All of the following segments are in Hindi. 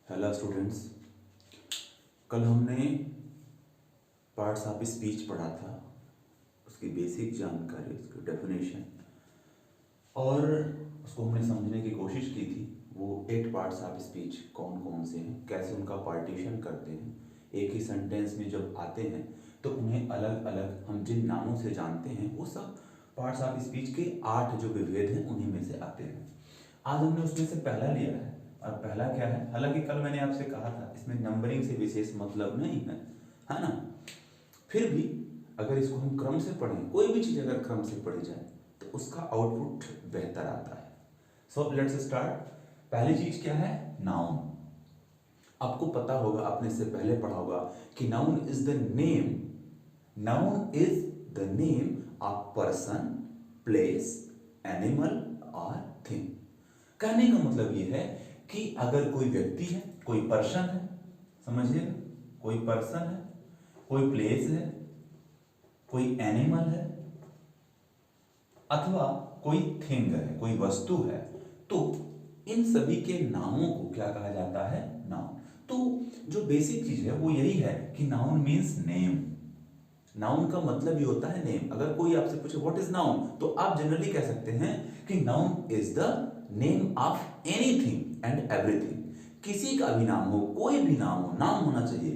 Hello students. कल हमने पार्ट्स ऑफ स्पीच पढ़ा था, उसकी बेसिक जानकारी, उसकी डेफिनेशन और उसको हमने समझने की कोशिश की थी। वो 8 पार्ट्स ऑफ स्पीच कौन कौन से हैं, कैसे उनका पार्टीशन करते हैं, एक ही सेंटेंस में जब आते हैं तो उन्हें अलग अलग हम जिन नामों से जानते हैं वो सब पार्ट्स ऑफ स्पीच के 8 जो विभेद हैं उन्हीं में से आते हैं। आज हमने उसमें से पहला लिया है और पहला क्या है, हालांकि कल मैंने आपसे कहा था इसमें नंबरिंग से विशेष मतलब नहीं है ना। फिर भी अगर इसको हम क्रम से पढ़ें, कोई भी चीज़ अगर क्रम से पढ़ी जाए तो उसका आउटपुट बेहतर आता है। So let's start. पहली चीज क्या है, नाउन। आपको पता होगा, आपने इससे पहले पढ़ा होगा कि noun is the name, noun is the name of person, place, animal और थिंग। कहने का मतलब यह है कि अगर कोई व्यक्ति है, कोई पर्सन है, समझिए, कोई पर्सन है, कोई प्लेस है, कोई एनिमल है अथवा कोई थिंग है, कोई वस्तु है, तो इन सभी के नामों को क्या कहा जाता है, नाउन। तो जो बेसिक चीज है वो यही है कि नाउन मीन्स नेम। नाउन का मतलब ये होता है नेम। अगर कोई आपसे पूछे व्हाट इज नाउन, तो आप जनरली कह सकते हैं कि noun is the name of anything and everything. किसी का भी नाम हो, कोई भी नाम हो, नाम होना चाहिए।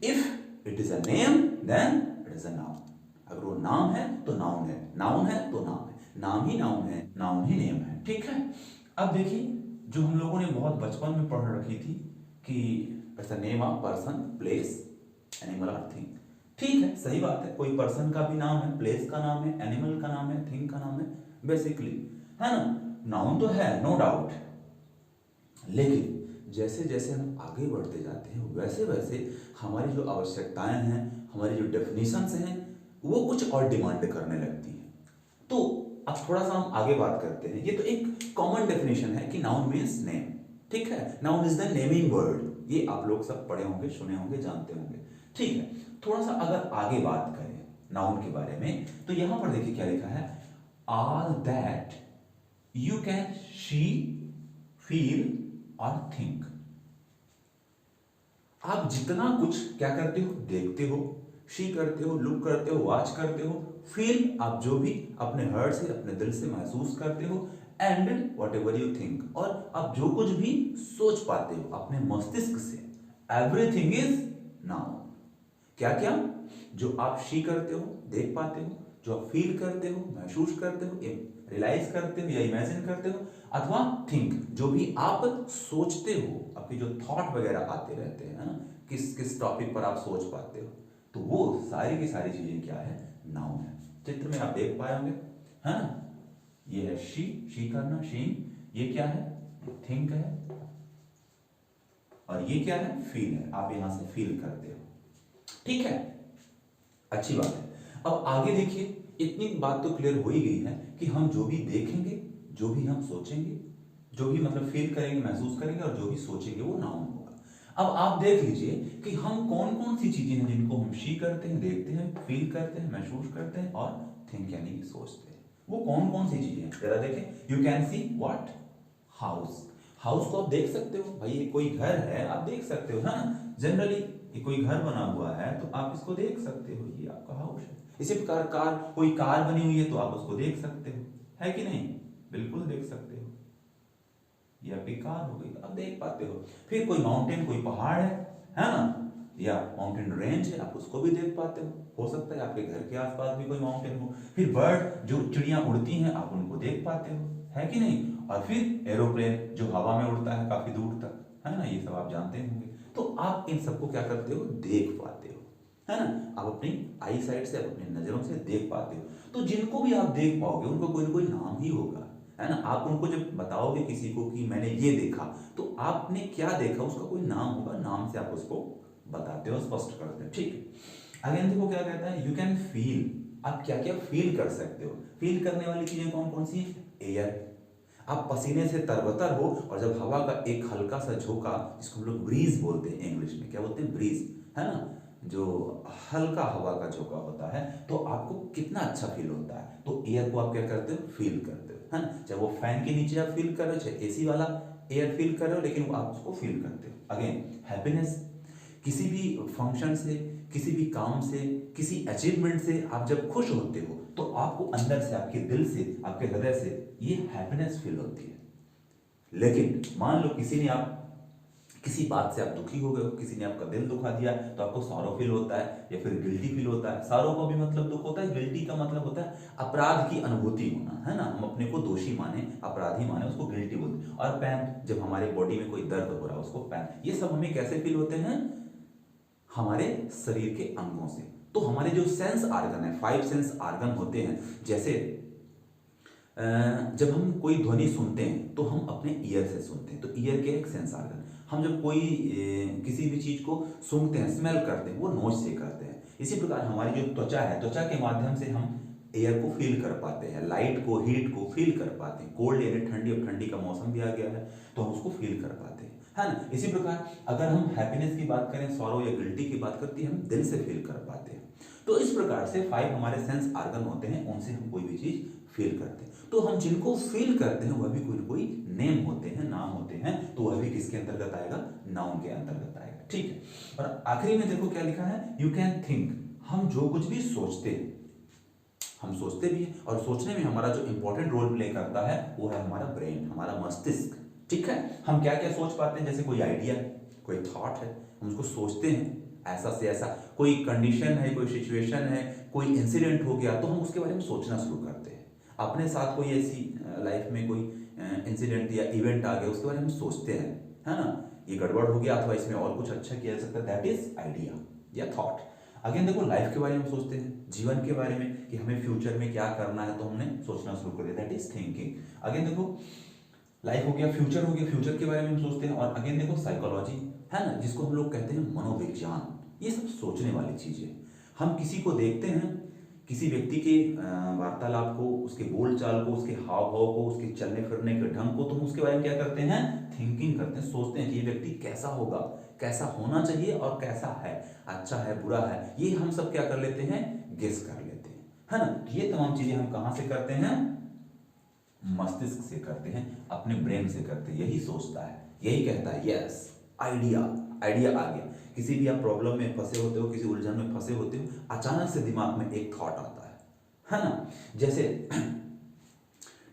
If it is a name then it is a noun. अगर वो नाम है तो नाउन है, नाउन है तो नाम है, नाम ही नाउन है, नाउन ही नेम है। ठीक है। अब देखिए, जो हम लोगों ने बहुत बचपन में पढ़ रखी थी कि ऐसा name of person, place, animal और थिंग। ठीक है, सही बात है, कोई पर्सन का भी नाम है, प्लेस का नाम है, एनिमल का नाम है, थिंग का नाम है, बेसिकली, है ना। नाउन तो है, नो डाउट। लेकिन जैसे जैसे हम आगे बढ़ते जाते हैं वैसे वैसे हमारी जो आवश्यकताएं हैं, हमारी जो डेफिनेशंस हैं, वो कुछ और डिमांड करने लगती हैं। तो अब थोड़ा सा हम आगे बात करते हैं। ये तो एक कॉमन डेफिनेशन है कि नाउन मीन्स नेम। ठीक है, noun is the naming word. ये आप लोग सब पढ़े होंगे, सुने होंगे, जानते होंगे। ठीक है, थोड़ा सा अगर आगे बात करें नाउन के बारे में, तो यहां पर देखिए क्या लिखा है, all that you can see, feel और थिंक। आप जितना कुछ क्या करते हो, देखते हो, सी करते हो, लुक करते हो, वॉच करते हो, फील आप जो भी अपने हार्ट से, अपने दिल से महसूस करते हो, and what ever you think, और आप जो कुछ भी सोच पाते हो अपने मस्तिष्क से, एवरीथिंग इज नाउन। क्या क्या, जो आप सी करते हो, देख पाते हो, जो आप फील करते हो, महसूस करते हो, रियलाइज करते हो या इमेजिन करते हो, अथवा थिंक, जो भी आप सोचते हो, आपके जो थॉट वगैरह आते रहते हैं ना, किस किस टॉपिक पर आप सोच पाते हो, तो वो सारी की सारी चीजें क्या है, नाउन है। चित्र में आप देख पाए होंगे, है ना। ये है शी करना, शीन। ये क्या है, थिंक है। और ये क्या है, फील है। आप यहां से फील करते हो। ठीक है, अच्छी बात है। अब आगे देखिए, इतनी बात तो क्लियर हो ही गई है कि हम जो भी देखेंगे, जो भी हम सोचेंगे, जो भी मतलब फील करेंगे, महसूस करेंगे, और जो भी सोचेंगे वो नाउन होगा। अब आप देख लीजिए कि हम कौन कौन सी चीजें हैं जिनको हम सी करते हैं, देखते हैं, फील करते हैं, महसूस करते हैं और थिंक यानी कि सोचते हैं। वो कौन कौन सी चीजें हैं जरा देखें। You can see what, house. House को आप देख सकते हो, भाई ये कोई घर है, आप देख सकते हो, है ना। जनरली ये कोई घर बना हुआ है तो आप इसको देख सकते हो, ये आपका हाउस है। इसी प्रकार कार, कोई कार बनी हुई है तो आप उसको देख सकते हो, है कि नहीं, बिल्कुल देख सकते हो। ये आपकी कार हो गई, आप देख पाते हो। फिर कोई माउंटेन, कोई पहाड़ है ना, या माउंटेन रेंज है, आप उसको भी देख पाते हो सकता है आपके घर के आसपास भी कोई माउंटेन हो। फिर बर्ड, जो चिड़ियां उड़ती हैं, आप उनको देख पाते हो, है कि नहीं। और फिर एरोप्लेन जो हवा में उड़ता है काफी दूर तक, है ना, ये सब आप जानते होंगे। तो आप इन सबको क्या करते हो, देख पाते हो, है ना। आप अपनी आई साइड से, अपनी नजरों से देख पाते हो। तो जिनको भी आप देख पाओगे उनको कोई ना कोई नाम ही होगा, है ना। आप उनको जब बताओगे किसी को कि मैंने ये देखा, तो आपने क्या देखा उसका कोई नाम होगा, नाम से आप उसको बताते हो, स्पष्ट करते हो। ठीक है, अगेन देखो क्या कहता है, यू कैन फील। आप क्या क्या फील कर सकते हो। फील करने वाली चीजें कौन कौन सी, एयर। आप पसीने से तरबतर हो और जब हवा का एक हल्का सा झोंका, जिसको हम लोग ब्रीज बोलते हैं, इंग्लिश में क्या बोलते हैं, ब्रीज, है ना, जो हल्का हवा का झोंका होता है, तो आपको कितना अच्छा फील होता है। तो एयर को आप क्या करते हो, फील करते हो, है ना। चाहे वो फैन के नीचे आप फील कर रहे हो, चाहे एसी वाला एयर फील कर रहे हो लेकिन वो आप उसको फील करते हो। अगेन हैप्पीनेस, किसी भी फंक्शन से, किसी भी काम से, किसी अचीवमेंट से आप जब खुश होते हो तो आपको अंदर से, आपके दिल से, आपके हृदय से ये हैप्पीनेस फील होती है। लेकिन मान लो किसी बात से आप दुखी हो गए हो, किसी ने आपका दिल दुखा दिया तो आपको सॉरो फील होता है या फिर गिल्टी फील होता है। सॉरो का भी मतलब दुख होता है, गिल्टी का मतलब होता है अपराध की अनुभूति होना, है ना। हम अपने को दोषी माने, अपराधी माने, उसको गिल्टी बोलते हैं। और पैन, जब हमारे बॉडी में कोई दर्द हो रहा है उसको पैन। ये सब हमें कैसे फील होते हैं? हमारे शरीर के अंगों से। तो हमारे जो सेंस आर्गन है, 5 सेंस आर्गन होते हैं, जैसे जब हम कोई ध्वनि सुनते हैं तो हम अपने ईयर से सुनते हैं, तो ईयर के एक सेंस आर्गन। हम जब कोई किसी भी चीज को सूंघते हैं, स्मेल करते हैं, वो नोज से करते हैं। इसी प्रकार हमारी जो त्वचा है, त्वचा के माध्यम से हम एयर को फील कर पाते हैं, लाइट को, हीट को फील कर पाते हैं। कोल्ड यानी ठंडी, अब ठंडी का मौसम भी आ गया है तो हम उसको फील कर पाते हैं, है ना। इसी प्रकार अगर हम हैप्पीनेस की बात करें, सॉरो या गिल्टी की बात करते हैं, हम दिल से फील कर पाते हैं। तो इस प्रकार से 5 हमारे सेंस आर्गन होते हैं, उनसे हम कोई भी चीज फील करते हैं। तो हम जिनको फील करते हैं वह भी कोई ना कोई नेम होते हैं, नाम होते हैं, तो वह भी किसके अंतर्गत आएगा? नाउन के अंतर्गत आएगा, ठीक है। और आखिरी में देखो क्या लिखा है, यू कैन थिंक। हम जो कुछ भी सोचते हैं, हम सोचते भी हैं, और सोचने में हमारा जो इंपॉर्टेंट रोल प्ले करता है वो है हमारा ब्रेन, हमारा मस्तिष्क, ठीक है। हम क्या क्या सोच पाते हैं, जैसे कोई आइडिया, कोई थॉट है, हम उसको सोचते हैं ऐसा से ऐसा, कोई कंडीशन है, कोई सिचुएशन है, कोई इंसिडेंट हो गया तो हम उसके बारे में सोचना शुरू करते हैं। अपने साथ कोई ऐसी लाइफ में कोई इंसिडेंट या इवेंट आ गया, उसके बारे में सोचते हैं, है ना, ये गड़बड़ हो गया अथवा इसमें और कुछ अच्छा किया जा सकता है, दैट इज आइडिया या थॉट। अगेन देखो लाइफ के बारे में सोचते हैं, जीवन के बारे में कि हमें फ्यूचर में क्या करना है, तो हमने सोचना शुरू कर दिया, दैट इज थिंकिंग। अगेन देखो लाइफ हो गया, फ्यूचर हो गया, फ्यूचर के बारे में हम सोचते हैं। और अगेन देखो साइकोलॉजी, है ना, जिसको हम लोग कहते हैं मनोविज्ञान, ये सब सोचने वाली चीजें। हम किसी को देखते हैं, किसी व्यक्ति के वार्तालाप को, उसके बोलचाल को, उसके हाव भाव को, उसके चलने फिरने के ढंग को, तो हम उसके बारे में क्या करते हैं? थिंकिंग करते हैं, सोचते हैं कि ये व्यक्ति कैसा होगा, कैसा होना चाहिए और कैसा है, अच्छा है, बुरा है, ये हम सब क्या कर लेते हैं? गेस कर लेते हैं, है ना। ये तमाम चीजें हम कहां से करते हैं? मस्तिष्क से करते हैं, अपने ब्रेन से करते हैं। यही सोचता है, यही कहता है यस आइडिया, आइडिया आ गया। किसी भी आप प्रॉब्लम में फंसे होते हो, किसी उलझन में फंसे होते हो, अचानक से दिमाग में एक थॉट आता है ना। जैसे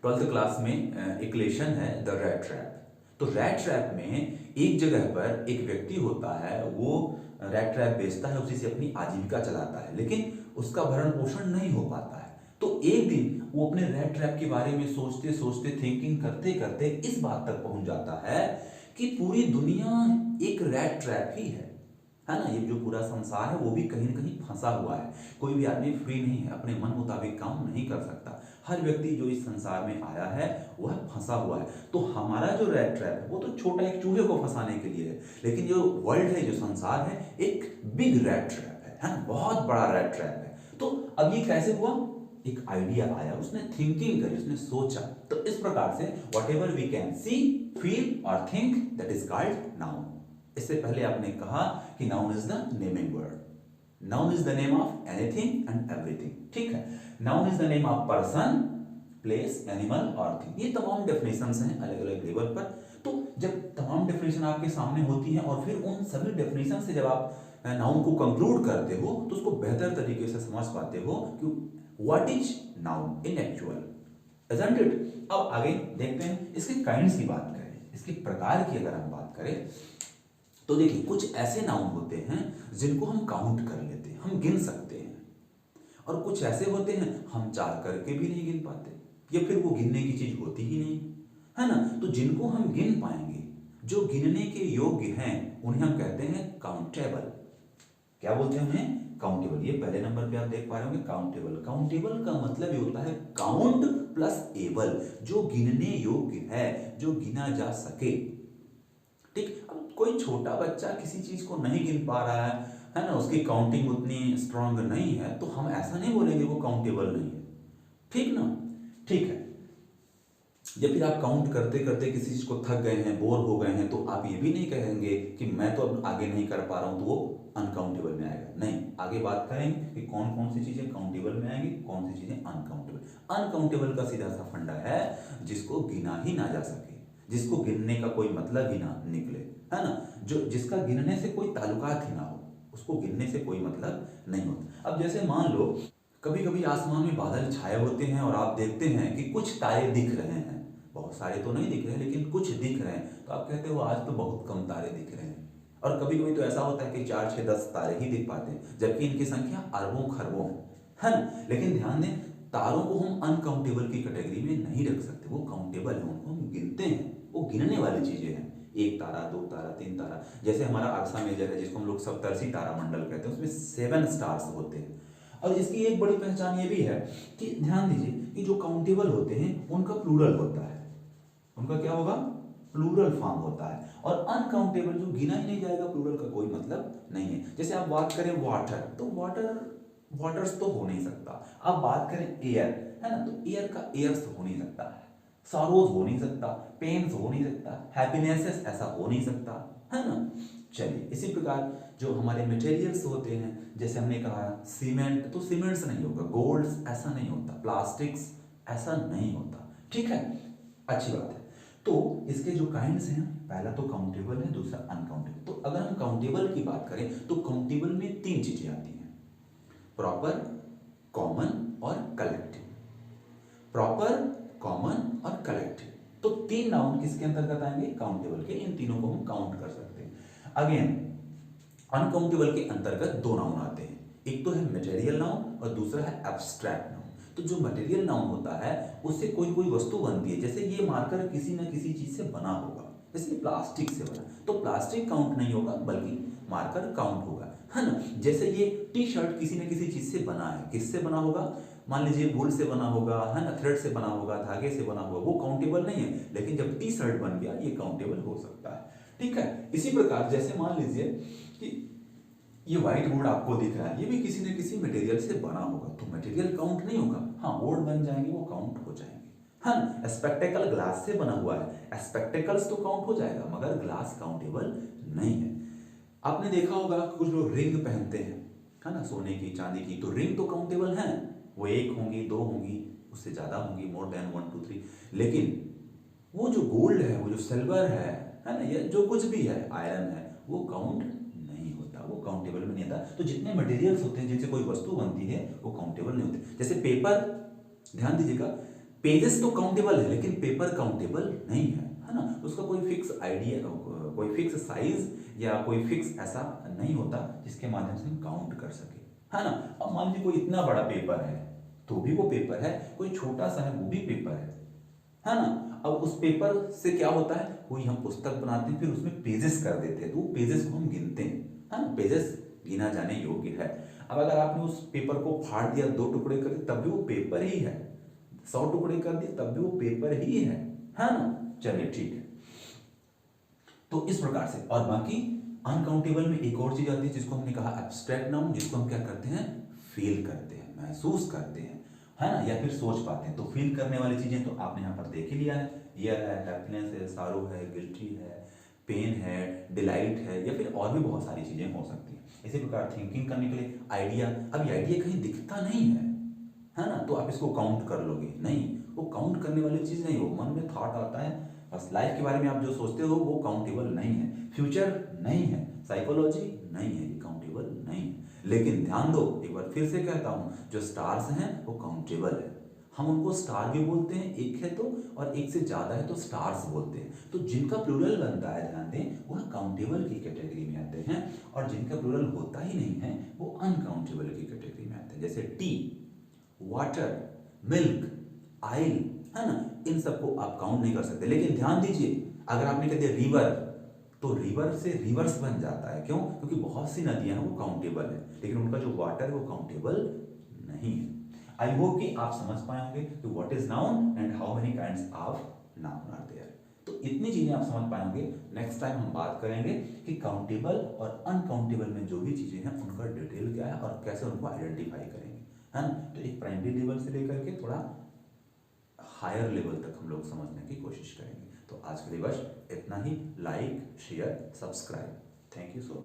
12th क्लास में एक लेसन है द रैट ट्रैप। तो रैट ट्रैप में एक जगह पर एक व्यक्ति होता है, वो रैट ट्रैप बेचता है, उसी से अपनी आजीविका चलाता है, लेकिन उसका भरण पोषण नहीं हो पाता है। तो एक दिन वो अपने रैट ट्रैप के बारे में सोचते सोचते, थिंकिंग करते करते इस बात तक पहुंच जाता है कि पूरी दुनिया एक रैट ट्रैप ही है ना। ये जो पूरा संसार है वो भी कहीं ना कहीं फंसा हुआ है। कोई भी आदमी फ्री नहीं है, अपने मन मुताबिक काम नहीं कर सकता। हर व्यक्ति जो इस संसार में आया है वह फंसा हुआ है। तो हमारा जो रैट ट्रैप है वो तो छोटा एक चूहे को फंसाने के लिए है, लेकिन जो वर्ल्ड है, जो संसार है, एक बिग रैट ट्रैप है ना, बहुत बड़ा रैट ट्रैप है। तो अब ये कैसे हुआ? एक आइडिया आया, उसने थिंकिंग करी, उसने सोचा। तो इस प्रकार से whatever we can see, feel और think, that is called noun. इससे पहले आपने कहा कि noun is the naming word. Noun is the name of anything and everything, ठीक है। Noun is the name of person, place, animal और थिंग। ये तमाम डेफिनेशंस हैं अलग अलग लेवल पर। तो जब तमाम डेफिनेशन आपके सामने होती हैं और फिर उन सभी डेफिनेशन से जब आप नाउन को कंक्लूड करते हो तो उसको बेहतर तरीके से समझ पाते हो कि what is noun in actual, isn't it? अब आगे देखते हैं इसके काइंड्स की बात करें, इसके प्रकार की अगर हम बात करें तो देखिए कुछ ऐसे नाउन होते हैं जिनको हम काउंट कर लेते हैं, हम गिन सकते हैं, और कुछ ऐसे होते हैं हम चाह करके भी नहीं गिन पाते, या फिर वो गिनने की चीज होती ही नहीं, है ना। तो जिनको हम गिन पाएंगे, जो गिनने के योग्य हैं, उन्हें हम कहते हैं काउंटेबल। क्या बोलते हैं उन्हें? काउंटेबल। ये पहले नंबर पे आप देख पा रहे होंगे काउंटेबल। काउंटेबल का मतलब ये होता है काउंट प्लस एबल, जो गिनने योग्य है, जो गिना जा सके, ठीक। अब कोई छोटा बच्चा किसी चीज को नहीं गिन पा रहा है ना, उसकी काउंटिंग उतनी स्ट्रांग नहीं है, तो हम ऐसा नहीं बोलेंगे वो काउंटेबल नहीं है, ठीक ना, ठीक है। जब फिर आप काउंट करते करते किसी चीज को थक गए हैं, बोर हो गए हैं, तो आप ये भी नहीं कहेंगे कि मैं तो अब आगे नहीं कर पा रहा हूं, तो वो अनकाउंटेबल में आएगा। नहीं, आगे बात करेंगे कि कौन कौन सी चीजें काउंटेबल में आएंगी, कौन सी चीजें अनकाउंटेबल। अनकाउंटेबल का सीधा सा फंडा है जिसको गिना ही ना जा सके, जिसको गिनने का कोई मतलब ही ना निकले, है ना, जो जिसका गिनने से कोई ताल्लुकात ही ना हो, उसको गिनने से कोई मतलब नहीं होता। अब जैसे मान लो कभी कभी आसमान में बादल छाए होते हैं और आप देखते हैं कि कुछ तारे दिख रहे हैं, बहुत सारे तो नहीं दिख रहे लेकिन कुछ दिख रहे हैं, तो आप कहते हो आज तो बहुत कम तारे दिख रहे हैं। और कभी कभी तो ऐसा होता है कि 4 6 10 तारे ही दिख पाते हैं, जबकि इनकी संख्या अरबों खरबों है ना। लेकिन ध्यान दें, तारों को हम अनकाउंटेबल की कैटेगरी में नहीं रख सकते, वो काउंटेबल है, उनको हम गिनते हैं, वो गिनने वाली चीजें हैं। 1 तारा, 2 तारा, 3 तारा, जैसे हमारा अर्सा मेजर है जिसको हम लोग सप्तर्षि तारा मंडल कहते हैं, उसमें 7 स्टार्स होते हैं। और इसकी एक बड़ी पहचान ये भी है कि ध्यान दीजिए कि जो काउंटेबल होते हैं उनका प्लूरल होता है, उनका क्या होगा, प्लूरल फॉर्म होता है। और अनकाउंटेबल जो गिना ही नहीं जाएगा, प्लूरल का कोई मतलब नहीं है। जैसे आप बात करें वाटर, तो वाटर्स तो हो नहीं सकता। आप बात करें एयर, है ना, तो एयर का एयर्स हो नहीं सकता, सॉरोज हो नहीं सकता, पेन्स हो नहीं सकता, हैप्पीनेसेस ऐसा हो नहीं सकता, है ना। चलिए इसी प्रकार जो हमारे मटेरियल्स होते हैं, जैसे हमने कहा सीमेंट, तो सीमेंट्स नहीं होगा, गोल्ड्स ऐसा नहीं होता, प्लास्टिक्स ऐसा नहीं होता, ठीक है, अच्छी बात है। तो इसके जो काइंड्स हैं, पहला तो काउंटेबल है, दूसरा अनकाउंटेबल। तो अगर हम काउंटेबल की बात करें तो काउंटेबल में 3 चीजें आती हैं, प्रॉपर, कॉमन और कलेक्टिव। प्रॉपर, कॉमन और कलेक्टिव, तो 3 नाउन किसके अंतर्गत आएंगे, काउंटेबल के। इन तीनों को हम काउंट कर सकते हैं। अगेन अनकाउंटेबल के अंतर्गत 2 नाउन आते हैं, एक तो है मटेरियल नाउन और दूसरा है एब्स्ट्रैक्ट नाउन। तो जो मटेरियल नाउन होता है उससे कोई कोई वस्तु बनती है, जैसे ये मार्कर किसी न किसी चीज से बना होगा, जैसे प्लास्टिक से बना, तो प्लास्टिक काउंट नहीं होगा बल्कि मार्कर काउंट होगा, है ना। जैसे ये टी शर्ट किसी न किसी चीज से बना है, किससे बना होगा, मान लीजिए वूल से बना होगा, है ना, थ्रेड से बना होगा, धागे से बना होगा, वो काउंटेबल नहीं है। लेकिन जब टी शर्ट बन गया ये काउंटेबल हो सकता है, ठीक है। इसी प्रकार जैसे मान लीजिए कि ये व्हाइट बोर्ड आपको दिख रहा है, ये भी किसी न किसी मटेरियल से बना होगा, तो मटेरियल काउंट नहीं होगा, हाँ बोर्ड बन जाएंगे वो काउंट हो जाएंगे, हाँ। स्पेक्टेकल ग्लास से बना हुआ है, स्पेक्टेकल्स तो काउंट हो जाएगा मगर ग्लास काउंटेबल नहीं है। आपने देखा होगा कुछ लोग रिंग पहनते हैं, है ना, सोने की चांदी की, तो रिंग तो काउंटेबल है, वो 1 होंगी, 2 होंगी, उससे ज्यादा होंगी, मोर देन 1 2 3। लेकिन वो जो गोल्ड है, वो जो सिल्वर है ना, या जो कुछ भी है, आयरन है, वो काउंट नहीं होता, वो काउंटेबल में नहीं आता। तो जितने मटेरियल्स होते हैं जिनसे कोई वस्तु बनती है वो काउंटेबल नहीं होते। जैसे पेपर, ध्यान दीजिएगा, पेजेस तो काउंटेबल है लेकिन पेपर काउंटेबल नहीं है ना, उसका कोई फिक्स आइडिया, कोई फिक्स साइज या कोई फिक्स ऐसा नहीं होता जिसके माध्यम से हम काउंट कर सके, है ना। अब मान लीजिए कोई इतना बड़ा पेपर है तो भी वो पेपर है, कोई छोटा सा है वो भी पेपर है ना। अब उस पेपर से क्या होता है, कोई हम पुस्तक बनाते हैं फिर उसमें पेजेस कर देते हैं, तो वो पेजेस को हम गिनते हैं, है ना, पेजेस गिना जाने योग्य है। अब अगर आपने उस पेपर को फाड़ दिया, 2 टुकड़े कर दिए, तब भी वो पेपर ही है, 100 टुकड़े कर दिए तब भी वो पेपर ही है ना। चलिए ठीक है, तो इस प्रकार से। और बाकी अनकाउंटेबल में एक और चीज आती है जिसको हमने कहा एब्स्ट्रैक्ट नाउन, जिसको हम क्या करते हैं, फील करते हैं, महसूस करते हैं, है ना, या फिर सोच पाते हैं। तो फील करने वाली चीजें तो आपने यहाँ पर देख ही लिया है, ईयर है, हैप्पीनेस है, सारो है, गिल्टी है, पेन है, डिलाइट है, या फिर और भी बहुत सारी चीजें हो सकती हैं। इसी प्रकार थिंकिंग करने के लिए आइडिया, अब ये आइडिया कहीं दिखता नहीं है ना, तो आप इसको काउंट कर लोगे नहीं, वो काउंट करने वाली चीज नहीं, वो मन में थॉट आता है बस, लाइफ के बारे में आप जो सोचते हो वो काउंटेबल नहीं है, फ्यूचर नहीं है, साइकोलॉजी नहीं है, ये काउंटेबल नहीं है। लेकिन ध्यान दो, एक बार फिर से कहता हूं, जो स्टार्स हैं वो काउंटेबल है, हम उनको स्टार भी बोलते हैं, एक है तो, और एक से ज्यादा है तो स्टार्स बोलते हैं। तो जिनका प्लूरल बनता है, ध्यान दें, वह काउंटेबल की कैटेगरी में आते हैं, और जिनका प्लूरल होता ही नहीं है वो अनकाउंटेबल की कैटेगरी में आते हैं। जैसे टी, वाटर, मिल्क, आयल, है ना, इन सबको आप काउंट नहीं कर सकते। लेकिन ध्यान दीजिए, अगर आपने कह दिया रिवर, तो रिवर से रिवर्स बन जाता है, क्यों, क्योंकि बहुत सी नदियां हैं वो काउंटेबल है, लेकिन उनका जो वाटर है वो काउंटेबल नहीं है। आई होप कि आप समझ पाए होंगे कि what is noun and how many kinds of noun are there. तो इतनी चीजें आप समझ पाएंगे। नेक्स्ट टाइम हम बात करेंगे कि काउंटेबल और अनकाउंटेबल में जो भी चीजें हैं उनका डिटेल क्या है और कैसे उनको आइडेंटिफाई करेंगे, है ना। तो एक प्राइमरी लेवल से लेकर के थोड़ा हायर लेवल तक हम लोग समझने की कोशिश करेंगे। तो आज के लिए बस इतना ही। Like, share, subscribe. Thank you so much.